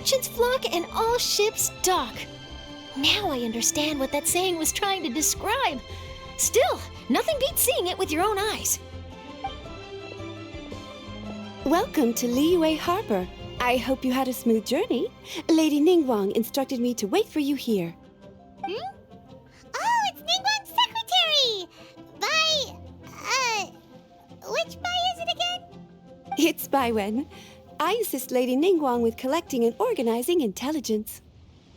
merchants flock and all ships dock. Now I understand what that saying was trying to describe. Still, nothing beats seeing it with your own eyes. Welcome to Liyue Harbor. I hope you had a smooth journey. Lady Ningguang instructed me to wait for you here. Oh, it's Ningguang's secretary! Which Bai is it again? It's Baiwen. I assist Lady Ningguang with collecting and organizing intelligence.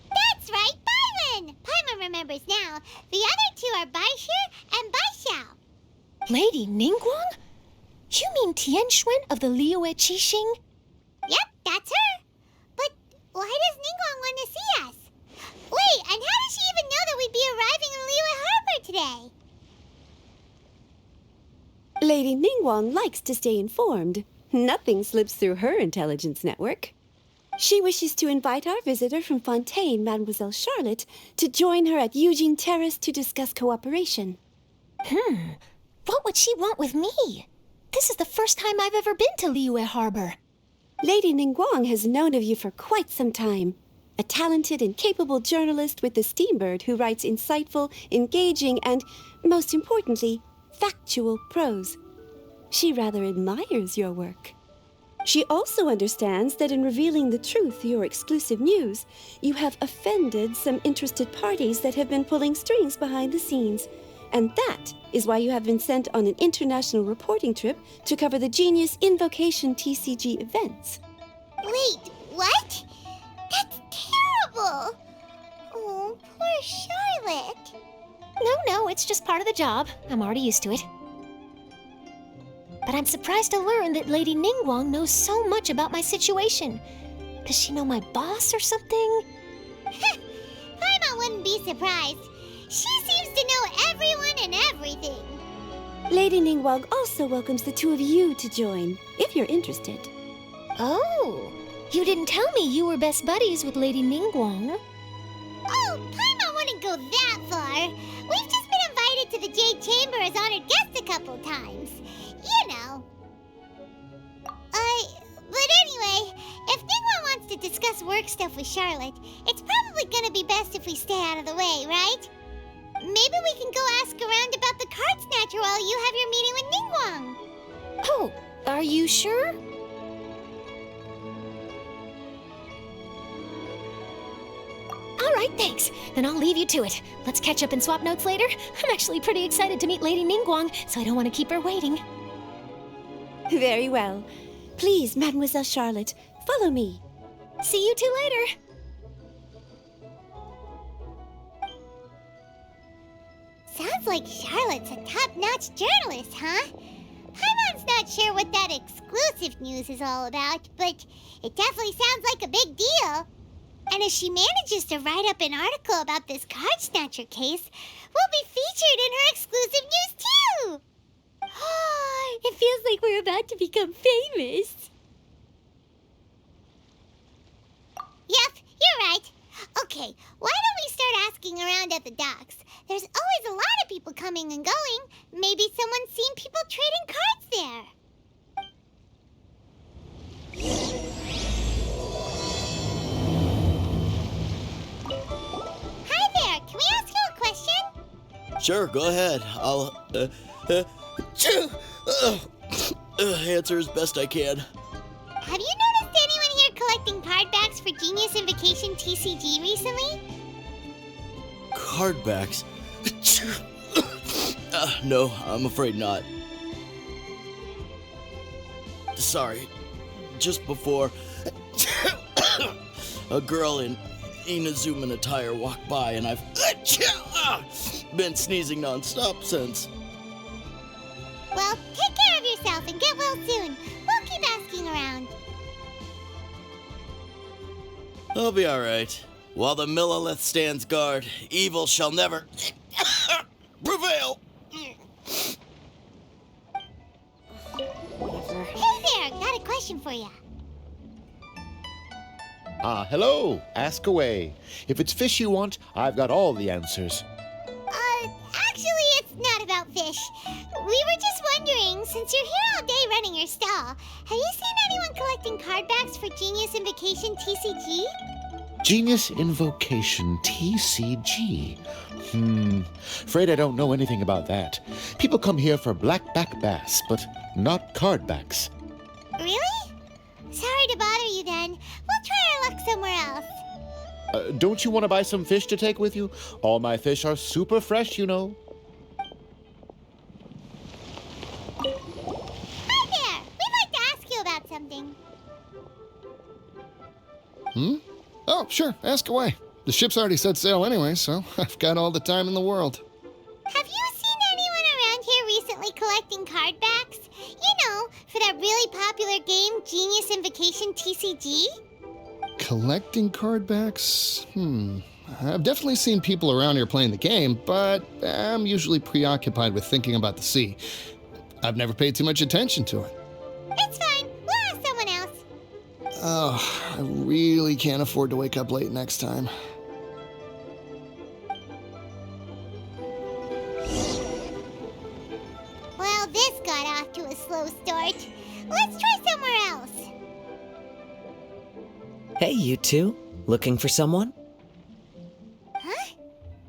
That's right, Baiwen! Paimon remembers now. The other two are Baishir and Baishao. Lady Ningguang? You mean Tianxuan of the Liyue Qixing? Yep, that's her. But why does Ningguang want to see us? Wait, and how does she even know that we'd be arriving in Liyue Harbor today? Lady Ningguang likes to stay informed. Nothing slips through her intelligence network. She wishes to invite our visitor from Fontaine, Mademoiselle Charlotte, to join her at Eugene Terrace to discuss cooperation. What would she want with me? This is the first time I've ever been to Liyue Harbor. Lady Ningguang has known of you for quite some time. A talented and capable journalist with the Steambird who writes insightful, engaging, and, most importantly, factual prose. She rather admires your work. She also understands that in revealing the truth through your exclusive news, you have offended some interested parties that have been pulling strings behind the scenes. And that is why you have been sent on an international reporting trip to cover the Genius Invocation TCG events. Wait, what? That's terrible! Oh, poor Charlotte. No, it's just part of the job. I'm already used to it. But I'm surprised to learn that Lady Ningguang knows so much about my situation. Does she know my boss or something? Paimon wouldn't be surprised. She seems to know everyone and everything. Lady Ningguang also welcomes the two of you to join, if you're interested. Oh, you didn't tell me you were best buddies with Lady Ningguang. Oh, Paimon wouldn't go that far. We've just been invited to the Jade Chamber as honored guests a couple times. You know. But anyway, if Ningguang wants to discuss work stuff with Charlotte, it's probably gonna be best if we stay out of the way, right? Maybe we can go ask around about the card snatcher while you have your meeting with Ningguang. Oh, are you sure? All right, thanks. Then I'll leave you to it. Let's catch up and swap notes later. I'm actually pretty excited to meet Lady Ningguang, so I don't want to keep her waiting. Very well. Please, Mademoiselle Charlotte, follow me. See you two later. Sounds like Charlotte's a top-notch journalist, huh? Paimon's not sure what that exclusive news is all about, but it definitely sounds like a big deal. And if she manages to write up an article about this card snatcher case, we'll be featured in her exclusive news too! It feels like we're about to become famous. Yep, you're right. Okay, why don't we start asking around at the docks? There's always a lot of people coming and going. Maybe someone's seen people trading cards there. Hi there, can we ask you a question? Sure, go ahead. I'll, answer as best I can. Have you noticed anyone here collecting card backs for Genius Invocation TCG recently? Card backs? No, I'm afraid not. Sorry. Just before, a girl in Inazuman attire walked by and I've been sneezing non-stop since. Well, take care of yourself and get well soon. We'll keep asking around. I'll be alright. While the Millilith stands guard, evil shall never prevail. Hey there, got a question for you. Hello. Ask away. If it's fish you want, I've got all the answers. Actually, it's not about fish. We were just wondering, since you're here all day running your stall, have you seen anyone collecting card backs for Genius Invocation TCG? Genius Invocation TCG. Afraid I don't know anything about that. People come here for blackback bass, but not card backs. Really? Sorry to bother you then. We'll try our luck somewhere else. Don't you want to buy some fish to take with you? All my fish are super fresh, you know. Hi there! We'd like to ask you about something. Oh, sure, ask away. The ship's already set sail anyway, so I've got all the time in the world. Have you seen anyone around here recently collecting card backs? You know, for that really popular game, Genius Invocation TCG? Collecting card backs? I've definitely seen people around here playing the game, but I'm usually preoccupied with thinking about the sea. I've never paid too much attention to it. It's fine. We'll ask someone else. Oh, I really can't afford to wake up late next time. Well, this got off to a slow start. Let's try somewhere else. Hey, you two. Looking for someone? Huh?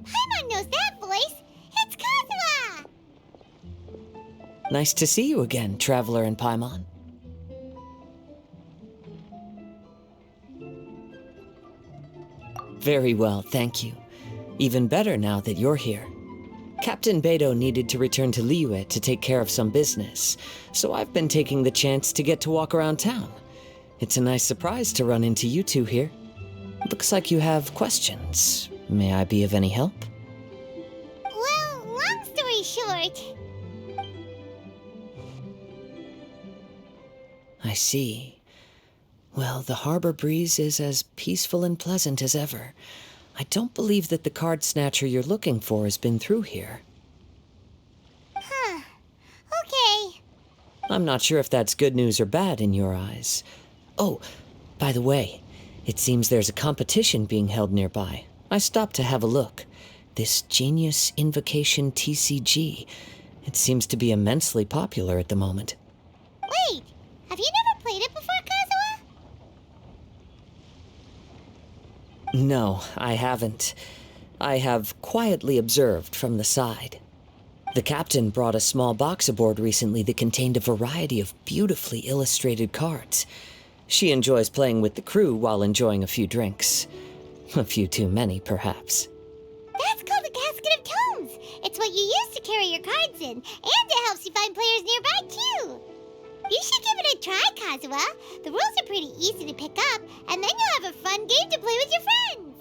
Paimon knows that voice. It's Kazuha! Nice to see you again, Traveler and Paimon. Very well, thank you. Even better now that you're here. Captain Beidou needed to return to Liyue to take care of some business, so I've been taking the chance to get to walk around town. It's a nice surprise to run into you two here. Looks like you have questions. May I be of any help? Well, long story short... I see. Well, the harbor breeze is as peaceful and pleasant as ever. I don't believe that the card snatcher you're looking for has been through here. Huh. Okay. I'm not sure if that's good news or bad in your eyes. Oh, by the way, it seems there's a competition being held nearby. I stopped to have a look. This Genius Invocation TCG. It seems to be immensely popular at the moment. Wait, have you never played it before, Kazuha? No, I haven't. I have quietly observed from the side. The captain brought a small box aboard recently that contained a variety of beautifully illustrated cards. She enjoys playing with the crew while enjoying a few drinks. A few too many, perhaps. That's called a casket of tomes. It's what you use to carry your cards in, and it helps you find players nearby, too. You should give it a try, Kazuha. The rules are pretty easy to pick up, and then you'll have a fun game to play with your friends.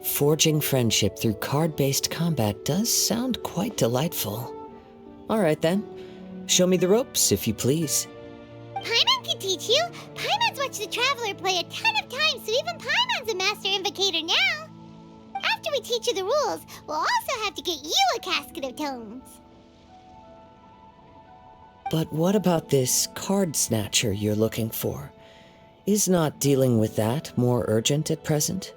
Forging friendship through card-based combat does sound quite delightful. All right, then. Show me the ropes, if you please. Paimon can teach you. Paimon's watched the Traveler play a ton of times, so even Paimon's a master invocator now. After we teach you the rules, we'll also have to get you a casket of tomes. But what about this card snatcher you're looking for? Is not dealing with that more urgent at present?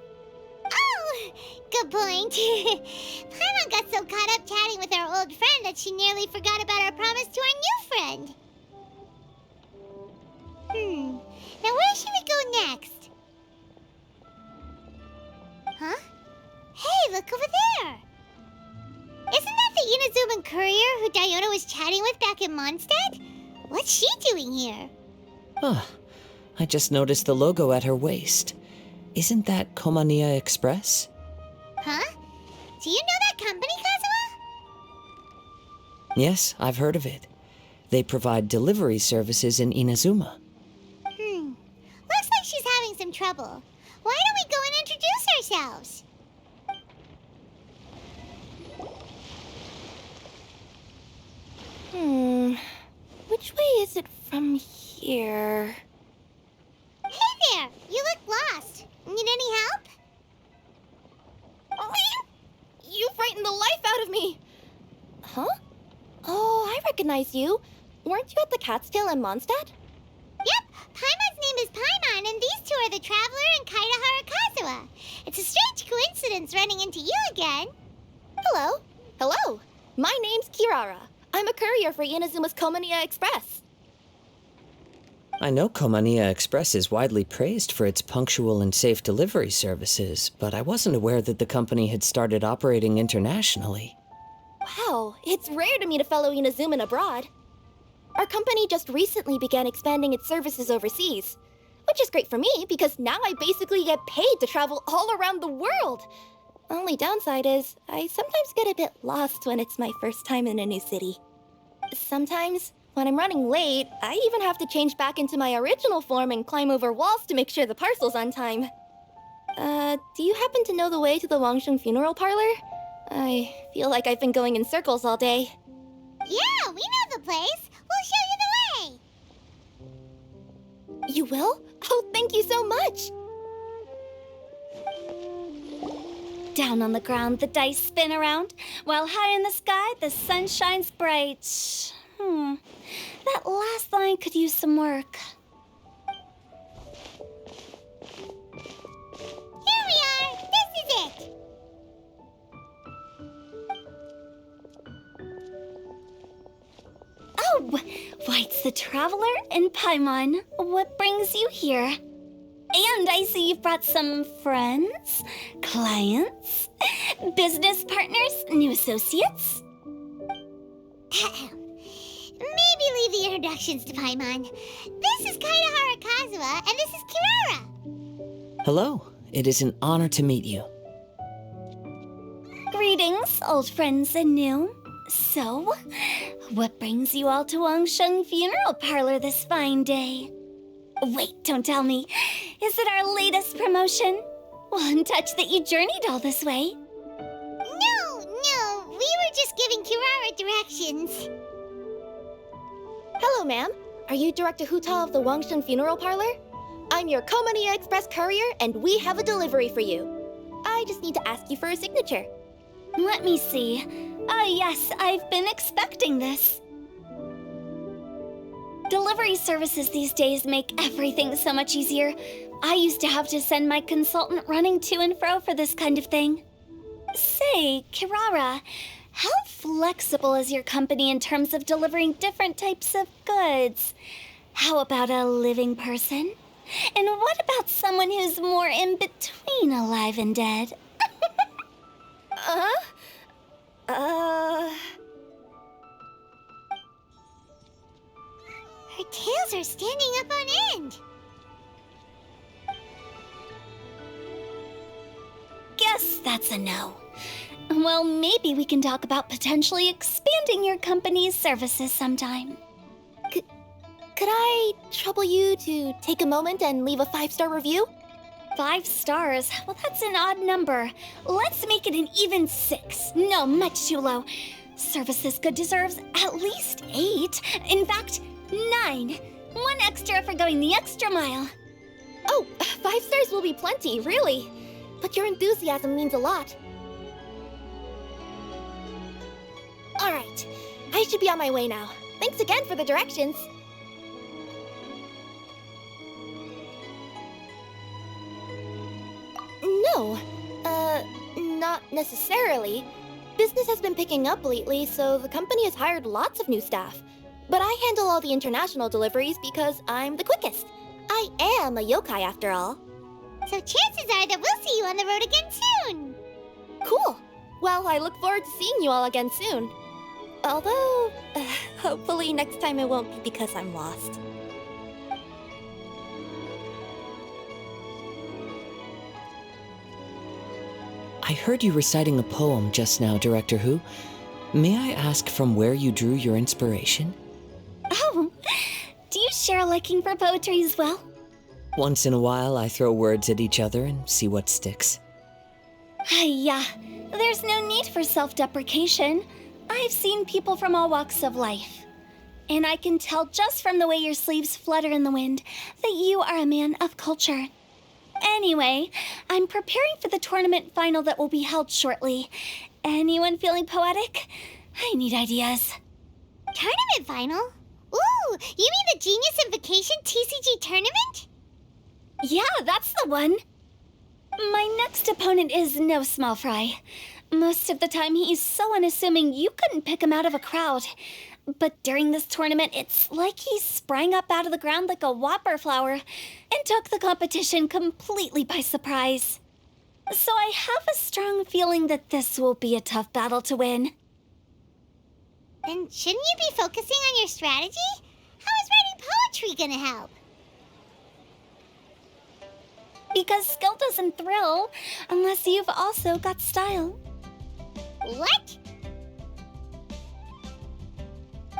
Oh, good point. Paimon got so caught up chatting with our old friend that she nearly forgot about our promise to our new friend. Now where should we go next? Huh? Hey, look over there! Isn't that the Inazuman courier who Diona was chatting with back in Mondstadt? What's she doing here? Ah, I just noticed the logo at her waist. Isn't that Komania Express? Huh? Do you know that company, Kazuha? Yes, I've heard of it. They provide delivery services in Inazuma. Looks like she's having some trouble. Why don't we go and introduce ourselves? Which way is it from here? Hey there! You look lost. Need any help? You frightened the life out of me! Huh? Oh, I recognize you. Weren't you at the Catskill in Mondstadt? Yep, Paimon's name is Paimon, and these two are the Traveler and Kaitahara Kazuha. It's a strange coincidence running into you again. Hello. Hello. My name's Kirara. I'm a courier for Inazuma's Komaniya Express. I know Komaniya Express is widely praised for its punctual and safe delivery services, but I wasn't aware that the company had started operating internationally. Wow, it's rare to meet a fellow Inazuman abroad. Our company just recently began expanding its services overseas, which is great for me because now I basically get paid to travel all around the world. Only downside is I sometimes get a bit lost when it's my first time in a new city. Sometimes, when I'm running late, I even have to change back into my original form and climb over walls to make sure the parcel's on time. Do you happen to know the way to the Wangsheng funeral parlor? I feel like I've been going in circles all day. Yeah, we know the place. We'll show you the way. You will? Oh, thank you so much! Down on the ground, the dice spin around, while high in the sky, the sun shines bright. That last line could use some work. Here we are. This is it. Oh, White's the Traveler and Paimon. What brings you here? And I see you've brought some friends, clients, business partners, new associates. Maybe leave the introductions to Paimon. This is Kaida Harakazuwa, and this is Kirara. Hello, it is an honor to meet you. Greetings, old friends and new. So, what brings you all to Wangsheng Funeral Parlor this fine day? Wait, don't tell me. Is it our latest promotion? One touch that you journeyed all this way. No, we were just giving Kirara directions. Hello, ma'am. Are you Director Huta of the Wangsheng Funeral Parlor? I'm your Komaniya Express courier, and we have a delivery for you. I just need to ask you for a signature. Let me see. Ah, yes, I've been expecting this. Delivery services these days make everything so much easier. I used to have to send my consultant running to and fro for this kind of thing. Say, Kirara, how flexible is your company in terms of delivering different types of goods? How about a living person? And what about someone who's more in between alive and dead? Her tails are standing up on end. Guess that's a no. Well, maybe we can talk about potentially expanding your company's services sometime. Could I trouble you to take a moment and leave a 5-star review? 5 stars? Well, that's an odd number. Let's make it an even 6. No, much too low. Service this good deserves at least 8. In fact, 9. 1 extra for going the extra mile. Oh, 5 stars will be plenty, really. But your enthusiasm means a lot. All right, I should be on my way now. Thanks again for the directions. No, not necessarily. Business has been picking up lately, so the company has hired lots of new staff. But I handle all the international deliveries because I'm the quickest. I am a yokai after all. So chances are that we'll see you on the road again soon. Cool. Well, I look forward to seeing you all again soon. Although, hopefully next time it won't be because I'm lost. I heard you reciting a poem just now, Director Who. May I ask from where you drew your inspiration? Oh, do you share a liking for poetry as well? Once in a while, I throw words at each other and see what sticks. Yeah, there's no need for self-deprecation. I've seen people from all walks of life. And I can tell just from the way your sleeves flutter in the wind that you are a man of culture. Anyway, I'm preparing for the tournament final that will be held shortly. Anyone feeling poetic? I need ideas. Tournament final? Ooh, you mean the Genius Invocation TCG tournament? Yeah, that's the one. My next opponent is no small fry. Most of the time, he's so unassuming you couldn't pick him out of a crowd. But during this tournament, it's like he sprang up out of the ground like a whopper flower and took the competition completely by surprise. So I have a strong feeling that this will be a tough battle to win. Then shouldn't you be focusing on your strategy? How is writing poetry gonna help? Because skill doesn't thrill unless you've also got style. What?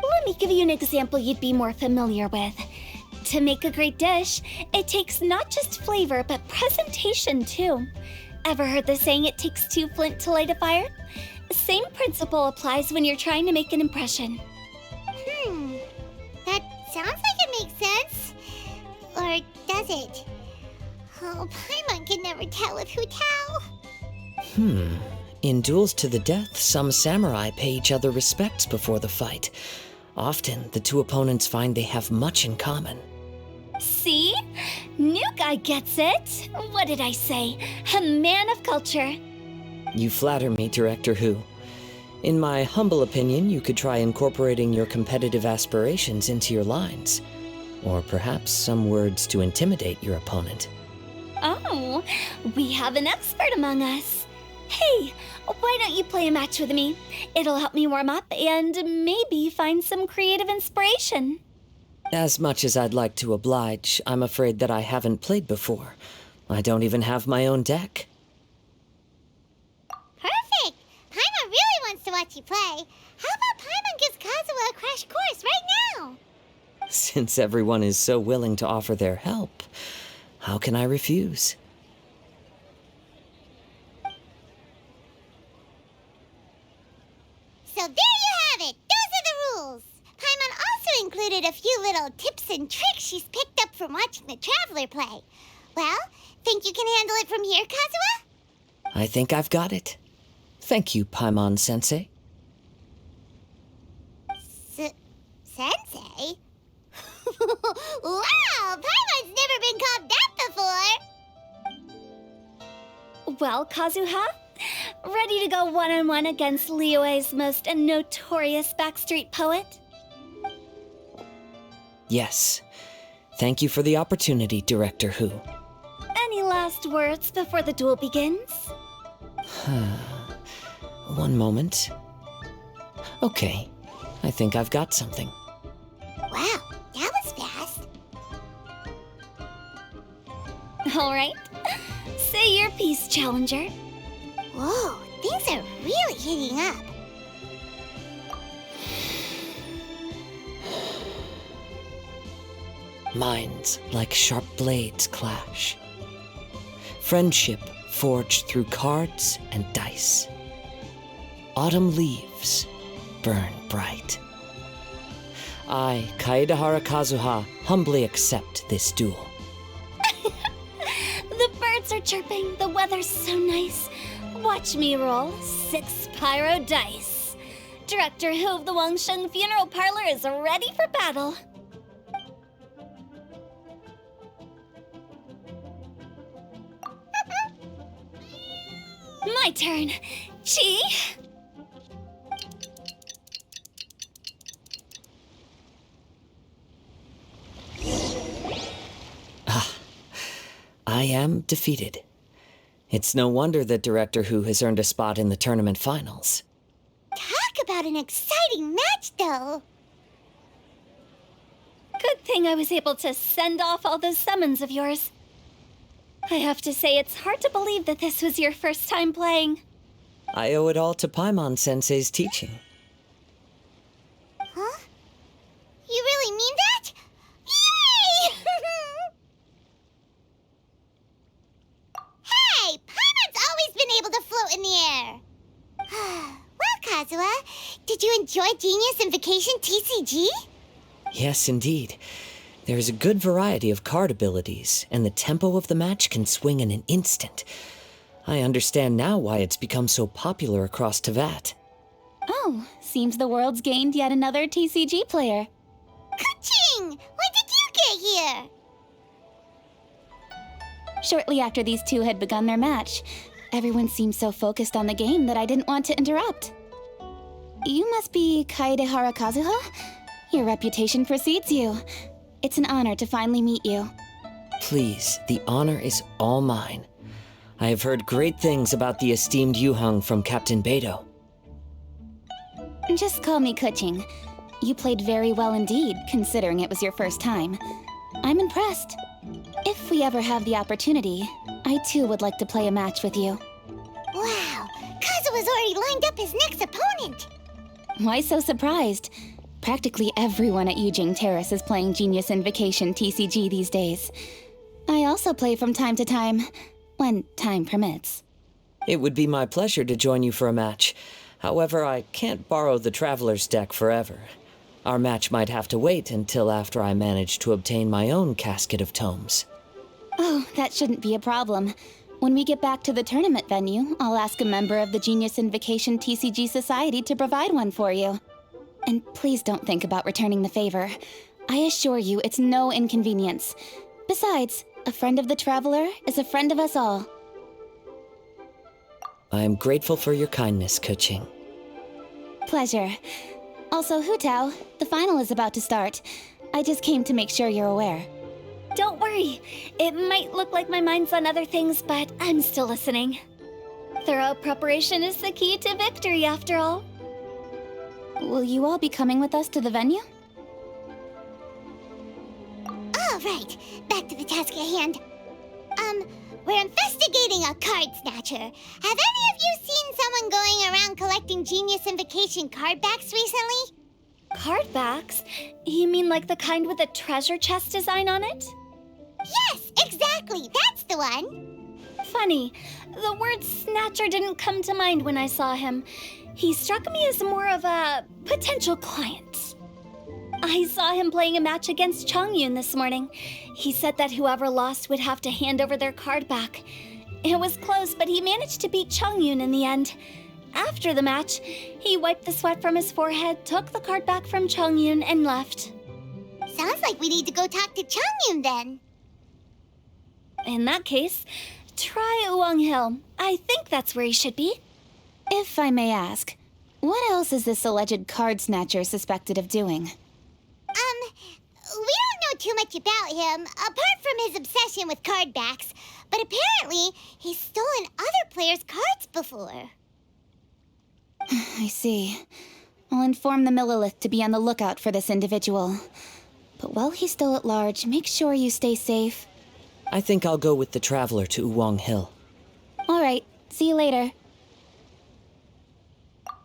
Let me give you an example you'd be more familiar with. To make a great dish, it takes not just flavor, but presentation too. Ever heard the saying, it takes two flint to light a fire? Same principle applies when you're trying to make an impression. That sounds like it makes sense. Or does it? Oh, Paimon can never tell if who tell. In duels to the death, some samurai pay each other respects before the fight. Often, the two opponents find they have much in common. See? New guy gets it. What did I say? A man of culture. You flatter me, Director Who. In my humble opinion, you could try incorporating your competitive aspirations into your lines. Or perhaps some words to intimidate your opponent. Oh, we have an expert among us. Hey, why don't you play a match with me? It'll help me warm up and maybe find some creative inspiration. As much as I'd like to oblige, I'm afraid that I haven't played before. I don't even have my own deck. Perfect! Paimon really wants to watch you play. How about Paimon gives Kazuha a crash course right now? Since everyone is so willing to offer their help, how can I refuse? So there you have it! Those are the rules! Paimon also included a few little tips and tricks she's picked up from watching the Traveler play. Well, think you can handle it from here, Kazuha? I think I've got it. Thank you, Paimon-sensei. Sensei? Wow! Paimon's never been called that before! Well, Kazuha, ready to go one-on-one against Liyue's most notorious backstreet poet? Yes. Thank you for the opportunity, Director Who. Any last words before the duel begins? One moment. Okay, I think I've got something. Wow, that was fast. All right. Say your piece, Challenger. Whoa, things are really heating up. Minds like sharp blades clash. Friendship forged through cards and dice. Autumn leaves burn bright. I, Kaedahara Kazuha, humbly accept this duel. The birds are chirping, the weather's so nice. Watch me roll 6 pyro dice. Director Who of the Wangsheng Funeral Parlor is ready for battle. My turn. Chi? I am defeated. It's no wonder that Director Who has earned a spot in the tournament finals. Talk about an exciting match, though. Good thing I was able to send off all those summons of yours. I have to say, it's hard to believe that this was your first time playing. I owe it all to Paimon-sensei's teaching. Huh? You really mean that? Yay! Hey, Paimon's always been able to float in the air. Well, Kazuha, did you enjoy Genius and Vacation TCG? Yes, indeed. There's a good variety of card abilities, and the tempo of the match can swing in an instant. I understand now why it's become so popular across Tevat. Oh, seems the world's gained yet another TCG player. Ka-ching! When did you get here? Shortly after these two had begun their match, Everyone seemed so focused on the game that I didn't want to interrupt. You must be Kaede Harakazuha? Your reputation precedes you. It's an honor to finally meet you. Please, the honor is all mine. I have heard great things about the esteemed Yuhang from Captain Beidou. Just call me Kuching. You played very well indeed, considering it was your first time. I'm impressed. If we ever have the opportunity, I too would like to play a match with you. Wow, Kazuha's already lined up his next opponent. Why so surprised? Practically everyone at Yujing Terrace is playing Genius Invocation TCG these days. I also play from time to time, when time permits. It would be my pleasure to join you for a match. However, I can't borrow the Traveler's deck forever. Our match might have to wait until after I manage to obtain my own casket of tomes. Oh, that shouldn't be a problem. When we get back to the tournament venue, I'll ask a member of the Genius Invocation TCG Society to provide one for you. And please don't think about returning the favor. I assure you it's no inconvenience. Besides, a friend of the Traveler is a friend of us all. I am grateful for your kindness, Kuching. Pleasure. Also, Hutao, the final is about to start. I just came to make sure you're aware. Don't worry. It might look like my mind's on other things, but I'm still listening. Thorough preparation is the key to victory, after all. Will you all be coming with us to the venue? All right, back to the task at hand. We're investigating a card snatcher. Have any of you seen someone going around collecting Genius Invocation card backs recently? Card backs? You mean like the kind with a treasure chest design on it? Yes, exactly. That's the one. Funny, the word snatcher didn't come to mind when I saw him. He struck me as more of a potential client. I saw him playing a match against Chongyun this morning. He said that whoever lost would have to hand over their card back. It was close, but he managed to beat Chongyun in the end. After the match, he wiped the sweat from his forehead, took the card back from Chongyun, and left. Sounds like we need to go talk to Chongyun then. In that case, try Uwang Hill. I think that's where he should be. If I may ask, what else is this alleged card snatcher suspected of doing? We don't know too much about him, apart from his obsession with card backs, but apparently he's stolen other players' cards before. I see. I'll inform the Millilith to be on the lookout for this individual. But while he's still at large, make sure you stay safe. I think I'll go with the Traveler to Uwang Hill. All right, see you later.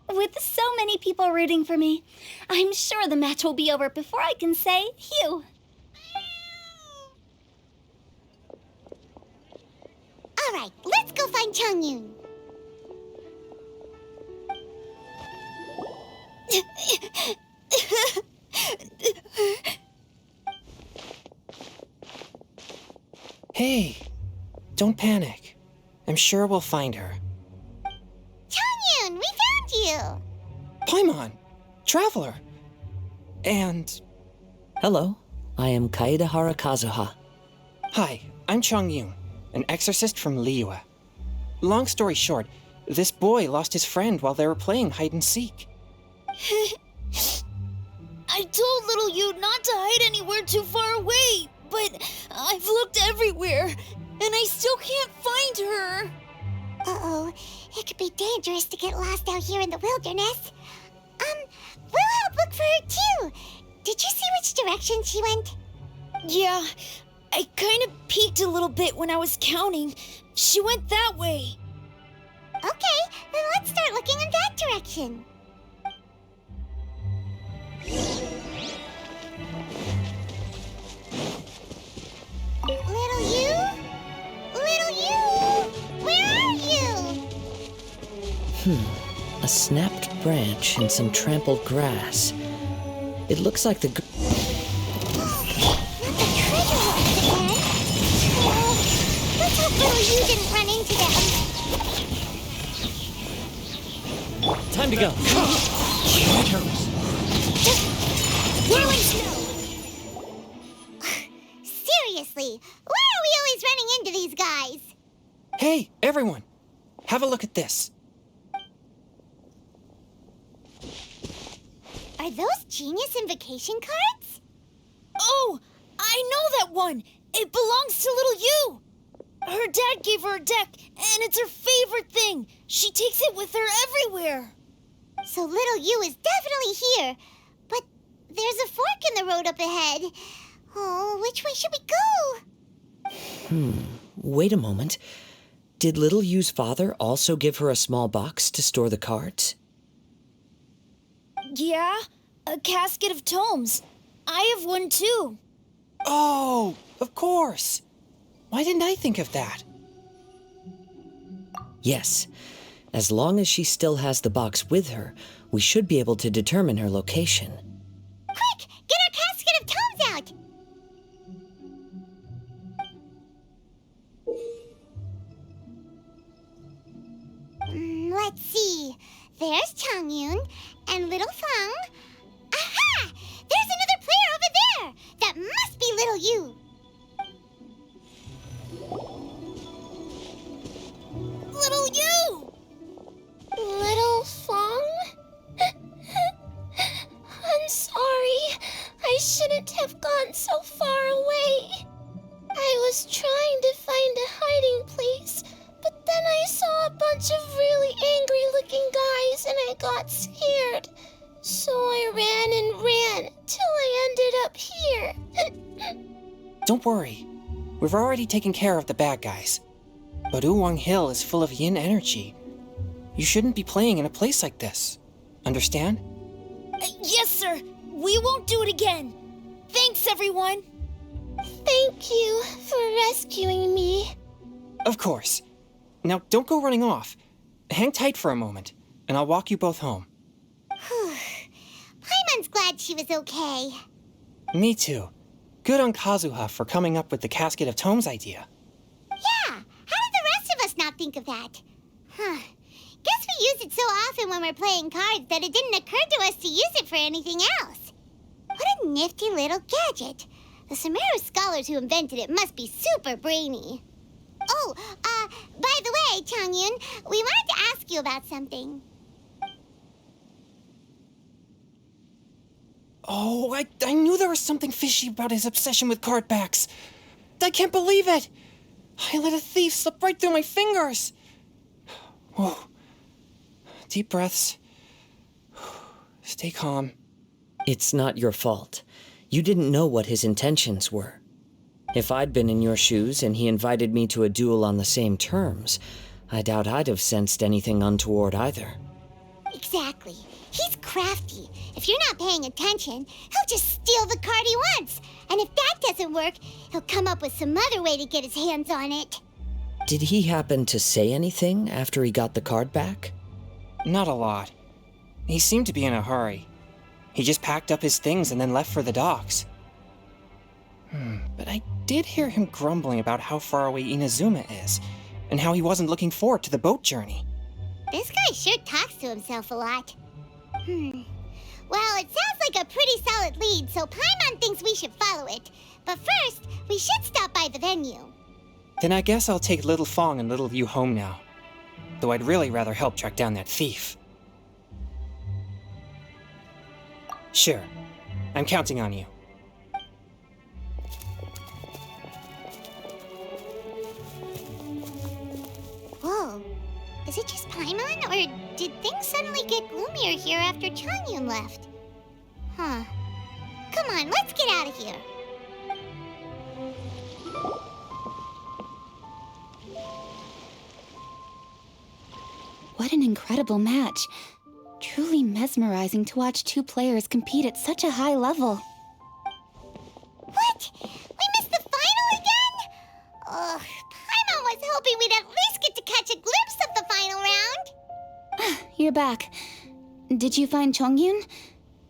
With so many people rooting for me, I'm sure the match will be over before I can say phew. All right, let's go find Chongyun. Hey, don't panic. I'm sure we'll find her. Chongyun, we found you! Paimon! Traveler! And... Hello, I am Kaede Harakazuha. Hi, I'm Chongyun, an exorcist from Liyue. Long story short, this boy lost his friend while they were playing hide-and-seek. I told little Yu not to hide anywhere too far away, but I've looked everywhere, and I still can't find her. Uh-oh, it could be dangerous to get lost out here in the wilderness. We'll help look for her too. Did you see which direction she went? Yeah, I kind of peeked a little bit when I was counting. She went that way. Okay, then let's start looking in that direction. Little you? Little you? Where are you? A snapped branch and some trampled grass. It looks like the... Not the treasure hoards again. Oh, let's hope little you didn't run into them. Time to go. Whirling snow! Seriously, why are we always running into these guys? Hey, everyone! have a look at this. Are those Genius Invocation cards? Oh, I know that one! It belongs to little you! Her dad gave her a deck, and it's her favorite thing. She takes it with her everywhere. So little you is definitely here. But there's a fork in the road up ahead. Oh, which way should we go? Wait a moment. Did little Yu's father also give her a small box to store the cards? Yeah, a casket of tomes. I have one too. Oh, of course. Why didn't I think of that? Yes. As long as she still has the box with her, we should be able to determine her location. Quick, get our casket of tomes out! Let's see. There's Changyun and little Feng. Aha! There's another player over there! That must be little you. Little you! Little Feng? I'm sorry. I shouldn't have gone so far away. I was trying to find a hiding place, but then I saw a bunch of really angry-looking guys and I got scared. So I ran till I ended up here. Don't worry. We've already taken care of the bad guys. But Uwang Hill is full of yin energy. You shouldn't be playing in a place like this. Understand? Yes, sir. We won't do it again. Thanks, everyone. Thank you for rescuing me. Of course. Now, don't go running off. Hang tight for a moment, and I'll walk you both home. Paimon's glad she was okay. Me too. Good on Kazuha for coming up with the Casket of Tomes idea. Yeah, how did the rest of us not think of that? Guess we use it so often when we're playing cards that it didn't occur to us to use it for anything else. What a nifty little gadget. The Sumeru scholars who invented it must be super brainy. Oh, by the way, Changyun, we wanted to ask you about something. Oh, I knew there was something fishy about his obsession with card backs. I can't believe it. I let a thief slip right through my fingers. Whoa. Deep breaths. Stay calm. It's not your fault. You didn't know what his intentions were. If I'd been in your shoes and he invited me to a duel on the same terms, I doubt I'd have sensed anything untoward either. Exactly. He's crafty. If you're not paying attention, he'll just steal the card he wants. And if that doesn't work, he'll come up with some other way to get his hands on it. Did he happen to say anything after he got the card back? Not a lot. He seemed to be in a hurry. He just packed up his things and then left for the docks. But I did hear him grumbling about how far away Inazuma is, and how he wasn't looking forward to the boat journey. This guy sure talks to himself a lot. Well, it sounds like a pretty solid lead, so Paimon thinks we should follow it. But first, we should stop by the venue. Then I guess I'll take Little Fong and Little Yu home now. Though I'd really rather help track down that thief. Sure. I'm counting on you. Whoa. Is it just Paimon, or did things suddenly get gloomier here after Changyun left? Come on, let's get out of here. What an incredible match. Truly mesmerizing to watch two players compete at such a high level. What? We missed the final again? Ugh, Paimon was hoping we'd at least get to catch a glimpse of the final round. You're back. Did you find Chongyun?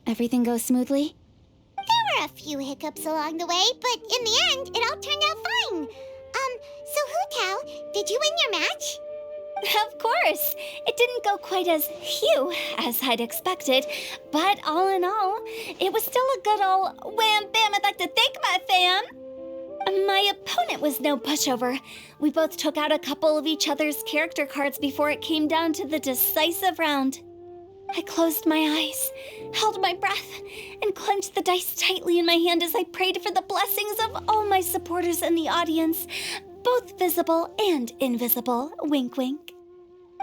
Everything goes smoothly? There were a few hiccups along the way, but in the end, it all turned out fine. So Hu Tao, did you win your match? Of course! It didn't go quite as phew as I'd expected, but all in all, it was still a good ol' wham bam I'd like to thank my fam! My opponent was no pushover. We both took out a couple of each other's character cards before it came down to the decisive round. I closed my eyes, held my breath, and clenched the dice tightly in my hand as I prayed for the blessings of all my supporters in the audience, both visible and invisible. Wink, wink.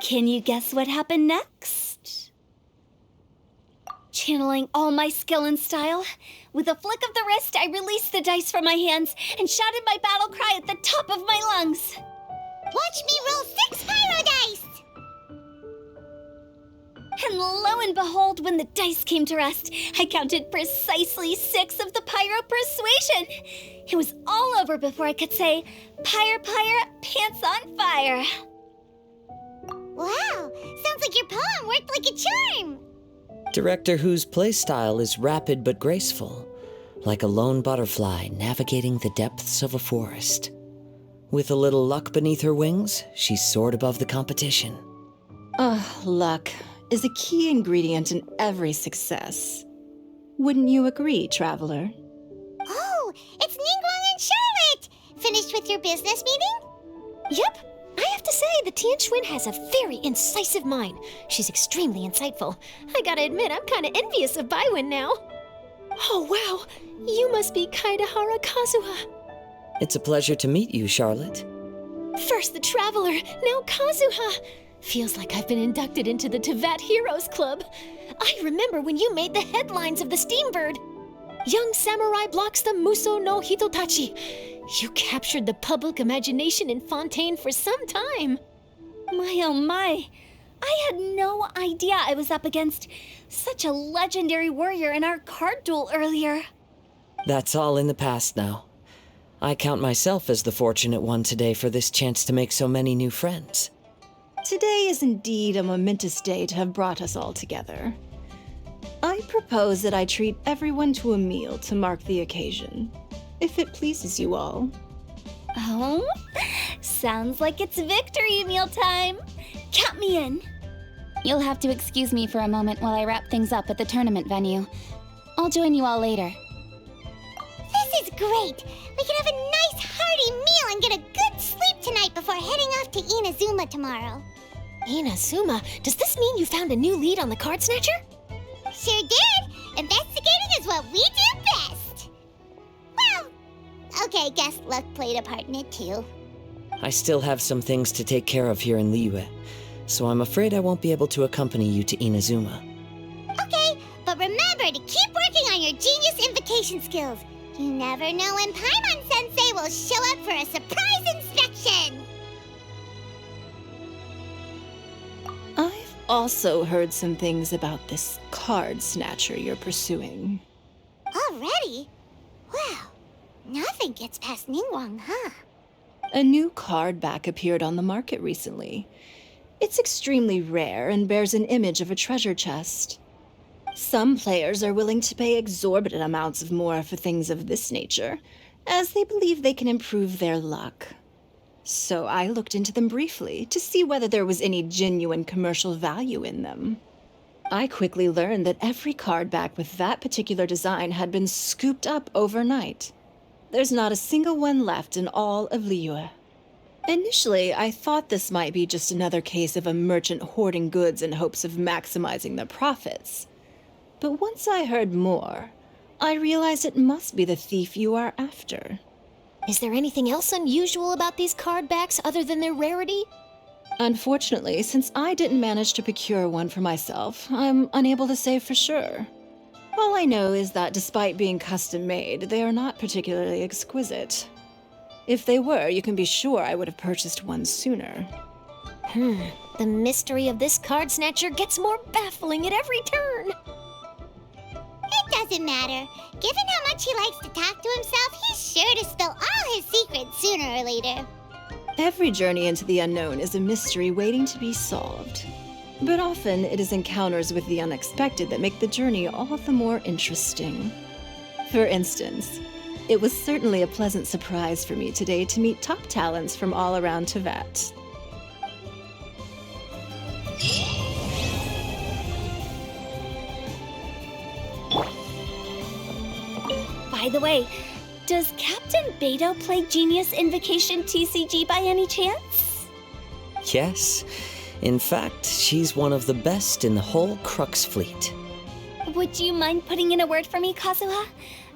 Can you guess what happened next? Channeling all my skill and style, with a flick of the wrist, I released the dice from my hands and shouted my battle cry at the top of my lungs. Watch me roll 6 pyro dice! And lo and behold, when the dice came to rest, I counted precisely 6 of the pyro persuasion. It was all over before I could say, "Pyre, pyre, pants on fire." Wow, sounds like your poem worked like a charm. Director Who's playstyle is rapid but graceful, like a lone butterfly navigating the depths of a forest. With a little luck beneath her wings, she soared above the competition. Luck is a key ingredient in every success. Wouldn't you agree, Traveler? Oh, it's Ningguang and Charlotte! Finished with your business meeting? Yep. I have to say, the Tianquan has a very incisive mind. She's extremely insightful. I gotta admit, I'm kinda envious of Baiwen now. Oh, wow. You must be Kaidahara Kazuha. It's a pleasure to meet you, Charlotte. First the Traveler, now Kazuha. Feels like I've been inducted into the Tevat Heroes Club. I remember when you made the headlines of the Steambird. Young samurai blocks the Muso no Hitotachi. You captured the public imagination in Fontaine for some time. My oh my, I had no idea I was up against such a legendary warrior in our card duel earlier. That's all in the past now. I count myself as the fortunate one today for this chance to make so many new friends. Today is indeed a momentous day to have brought us all together. I propose that I treat everyone to a meal to mark the occasion, if it pleases you all. Oh, sounds like it's victory meal time. Count me in. You'll have to excuse me for a moment while I wrap things up at the tournament venue. I'll join you all later. This is great! We can have a nice hearty meal and get a good sleep tonight before heading off to Inazuma tomorrow. Inazuma, does this mean you found a new lead on the Card Snatcher? Sure did! Investigating is what we do best! Well, okay, guess luck played a part in it too. I still have some things to take care of here in Liyue, so I'm afraid I won't be able to accompany you to Inazuma. Okay, but remember to keep working on your genius invocation skills. You never know when Paimon-sensei will show up for a surprise inspection! I've also heard some things about this card snatcher you're pursuing. Already? Wow, nothing gets past Ningguang, huh? A new card back appeared on the market recently. It's extremely rare and bears an image of a treasure chest. Some players are willing to pay exorbitant amounts of more for things of this nature, as they believe they can improve their luck. So I looked into them briefly to see whether there was any genuine commercial value in them. I quickly learned that every card back with that particular design had been scooped up overnight. There's not a single one left in all of Liyue. Initially, I thought this might be just another case of a merchant hoarding goods in hopes of maximizing their profits. But once I heard more, I realized it must be the thief you are after. Is there anything else unusual about these card backs other than their rarity? Unfortunately, since I didn't manage to procure one for myself, I'm unable to say for sure. All I know is that despite being custom-made, they are not particularly exquisite. If they were, you can be sure I would have purchased one sooner. The mystery of this card snatcher gets more baffling at every turn. It doesn't matter. Given how much he likes to talk to himself, he's sure to spill all his secrets sooner or later. Every journey into the unknown is a mystery waiting to be solved. But often it is encounters with the unexpected that make the journey all the more interesting. For instance, it was certainly a pleasant surprise for me today to meet top talents from all around Tevat. By the way, Does Captain Beto play Genius Invocation TCG by any chance? Yes. In fact, she's one of the best in the whole Crux fleet. Would you mind putting in a word for me, Kazuha?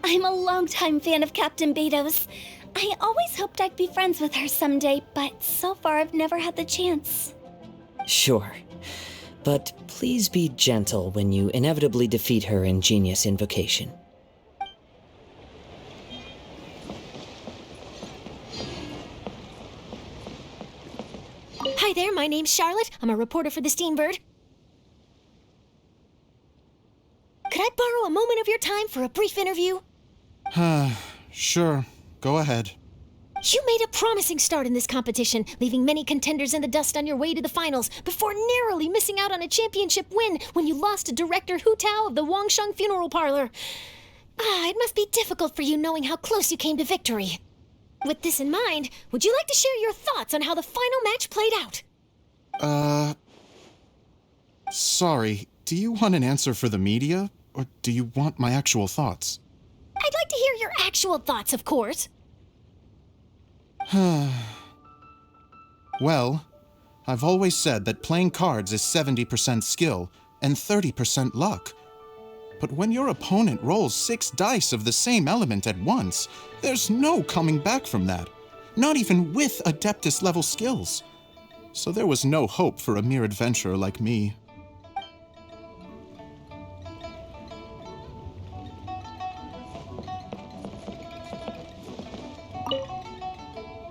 I'm a longtime fan of Captain Beto's. I always hoped I'd be friends with her someday, but so far I've never had the chance. Sure. But please be gentle when you inevitably defeat her in Genius Invocation. Hi there, my name's Charlotte. I'm a reporter for the Steambird. Could I borrow a moment of your time for a brief interview? Sure. Go ahead. You made a promising start in this competition, leaving many contenders in the dust on your way to the finals, before narrowly missing out on a championship win when you lost to Director Hu Tao of the Wangsheng Funeral Parlor. It must be difficult for you knowing how close you came to victory. With this in mind, would you like to share your thoughts on how the final match played out? Sorry. Do you want an answer for the media, or do you want my actual thoughts? I'd like to hear your actual thoughts, of course. Well, I've always said that playing cards is 70% skill and 30% luck. But when your opponent rolls 6 dice of the same element at once, there's no coming back from that. Not even with Adeptus level skills. So there was no hope for a mere adventurer like me.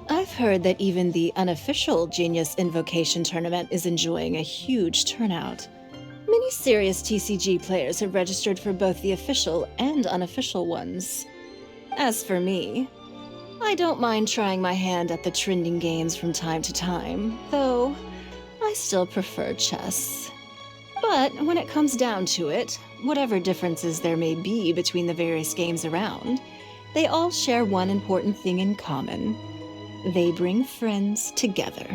I've heard that even the unofficial Genius Invocation tournament is enjoying a huge turnout. Many serious TCG players have registered for both the official and unofficial ones. As for me, I don't mind trying my hand at the trending games from time to time, though I still prefer chess. But when it comes down to it, whatever differences there may be between the various games around, they all share one important thing in common. They bring friends together.